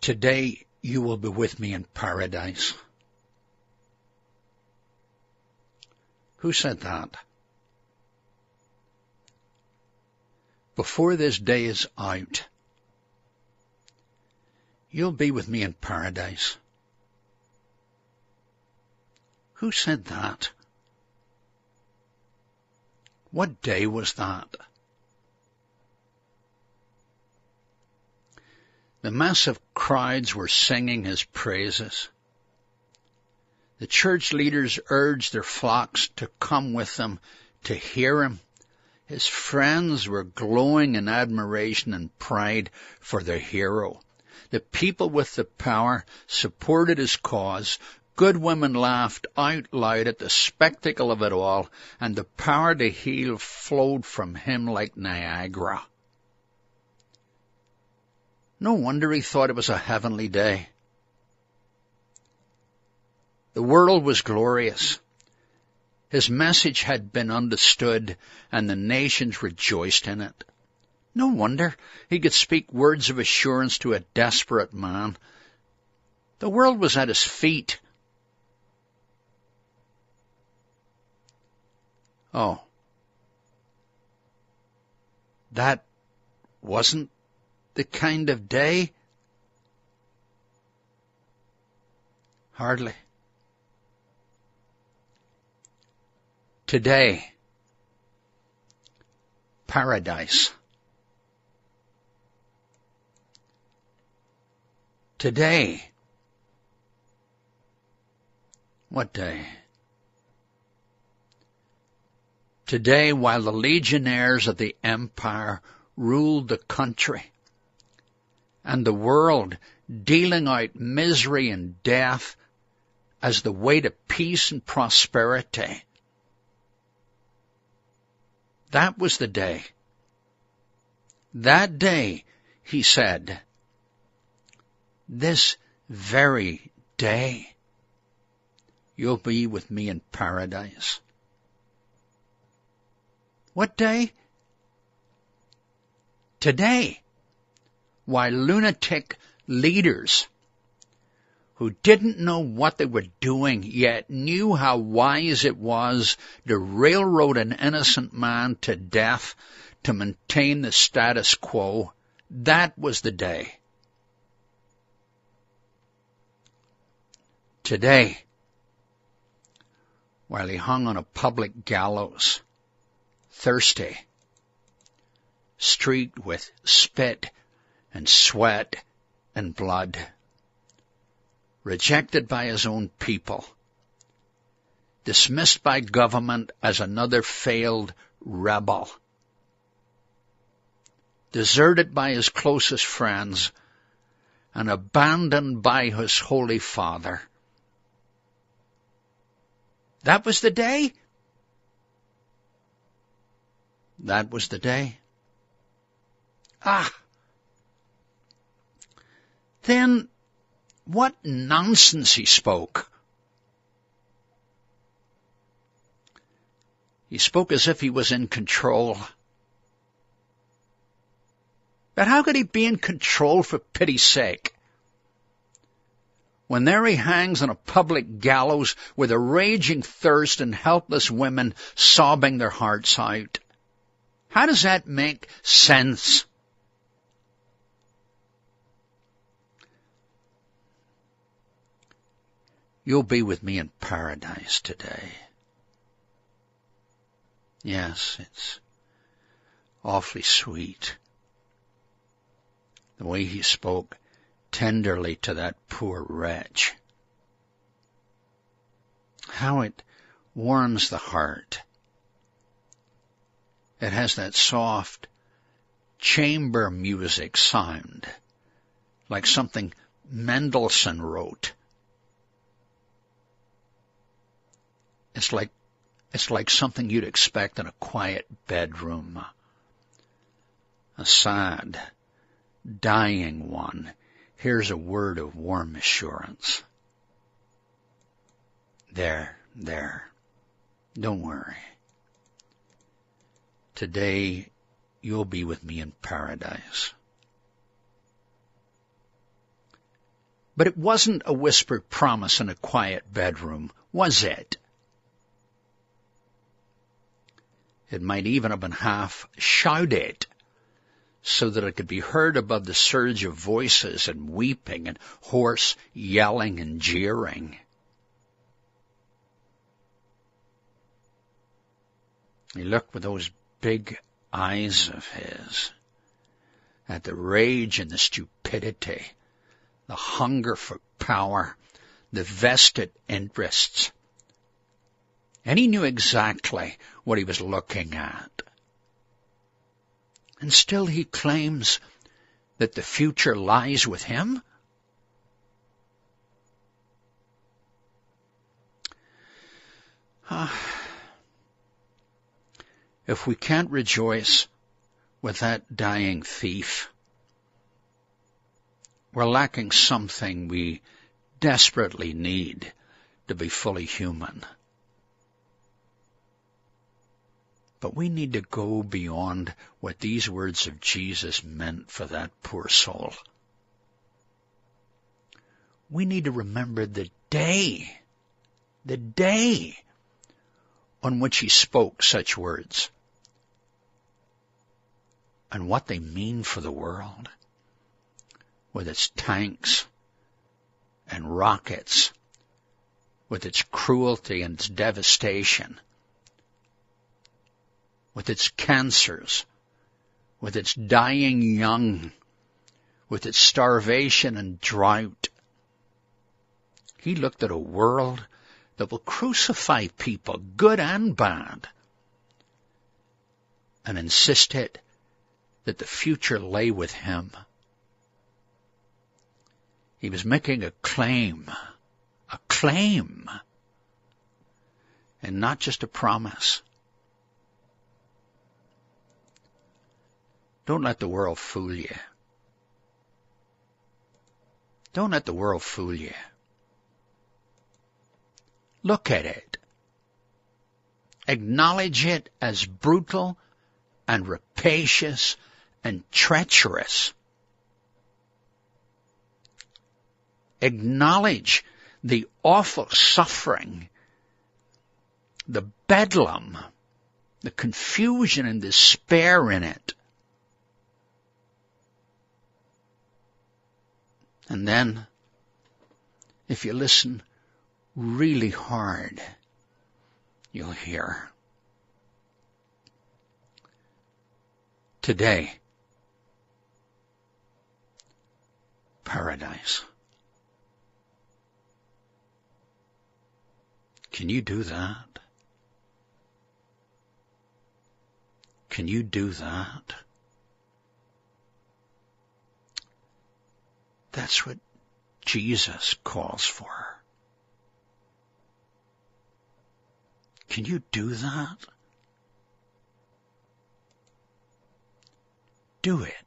Today you will be with me in paradise. Who said that? Before this day is out, you'll be with me in paradise. Who said that? What day was that? The massive crowds were singing his praises. The church leaders urged their flocks to come with them to hear him. His friends were glowing in admiration and pride for their hero. The people with the power supported his cause. Good women laughed out loud at the spectacle of it all, and the power to heal flowed from him like Niagara. No wonder he thought it was a heavenly day. The world was glorious. His message had been understood, and the nations rejoiced in it. No wonder he could speak words of assurance to a desperate man. The world was at his feet. Oh, that wasn't the kind of day? Hardly. Today, paradise. Today. What day? Today, while the legionnaires of the empire ruled the country, and the world dealing out misery and death as the way to peace and prosperity. That was the day. That day, he said, this very day, you'll be with me in paradise. What day? Today. While lunatic leaders who didn't know what they were doing yet knew how wise it was to railroad an innocent man to death to maintain the status quo, that was the day. Today, while he hung on a public gallows, thirsty, streaked with spit and sweat and blood, rejected by his own people, dismissed by government as another failed rebel, deserted by his closest friends, and abandoned by his Holy Father. That was the day? That was the day. Then what nonsense he spoke. He spoke as if he was in control. But how could he be in control, for pity's sake? When there he hangs on a public gallows with a raging thirst and helpless women sobbing their hearts out. How does that make sense? You'll be with me in paradise today. Yes, it's awfully sweet. The way he spoke tenderly to that poor wretch. How it warms the heart. It has that soft chamber music sound, like something Mendelssohn wrote. It's like something you'd expect in a quiet bedroom. A sad, dying one hears a word of warm assurance. There, don't worry. Today you'll be with me in paradise. But it wasn't a whispered promise in a quiet bedroom, was it? It might even have been half shouted so that it could be heard above the surge of voices and weeping and hoarse yelling and jeering. He looked with those big eyes of his at the rage and the stupidity, the hunger for power, the vested interests. And he knew exactly what he was looking at. And still he claims that the future lies with him? If we can't rejoice with that dying thief, we're lacking something we desperately need to be fully human. But we need to go beyond what these words of Jesus meant for that poor soul. We need to remember the day on which he spoke such words, and what they mean for the world, with its tanks and rockets, with its cruelty and its devastation, with its cancers, with its dying young, with its starvation and drought. He looked at a world that will crucify people, good and bad, and insisted that the future lay with him. He was making a claim, and not just a promise. Don't let the world fool you. Don't let the world fool you. Look at it. Acknowledge it as brutal and rapacious and treacherous. Acknowledge the awful suffering, the bedlam, the confusion and despair in it. And then, if you listen really hard, you'll hear. Today, paradise. Can you do that? Can you do that? That's what Jesus calls for. Can you do that? Do it.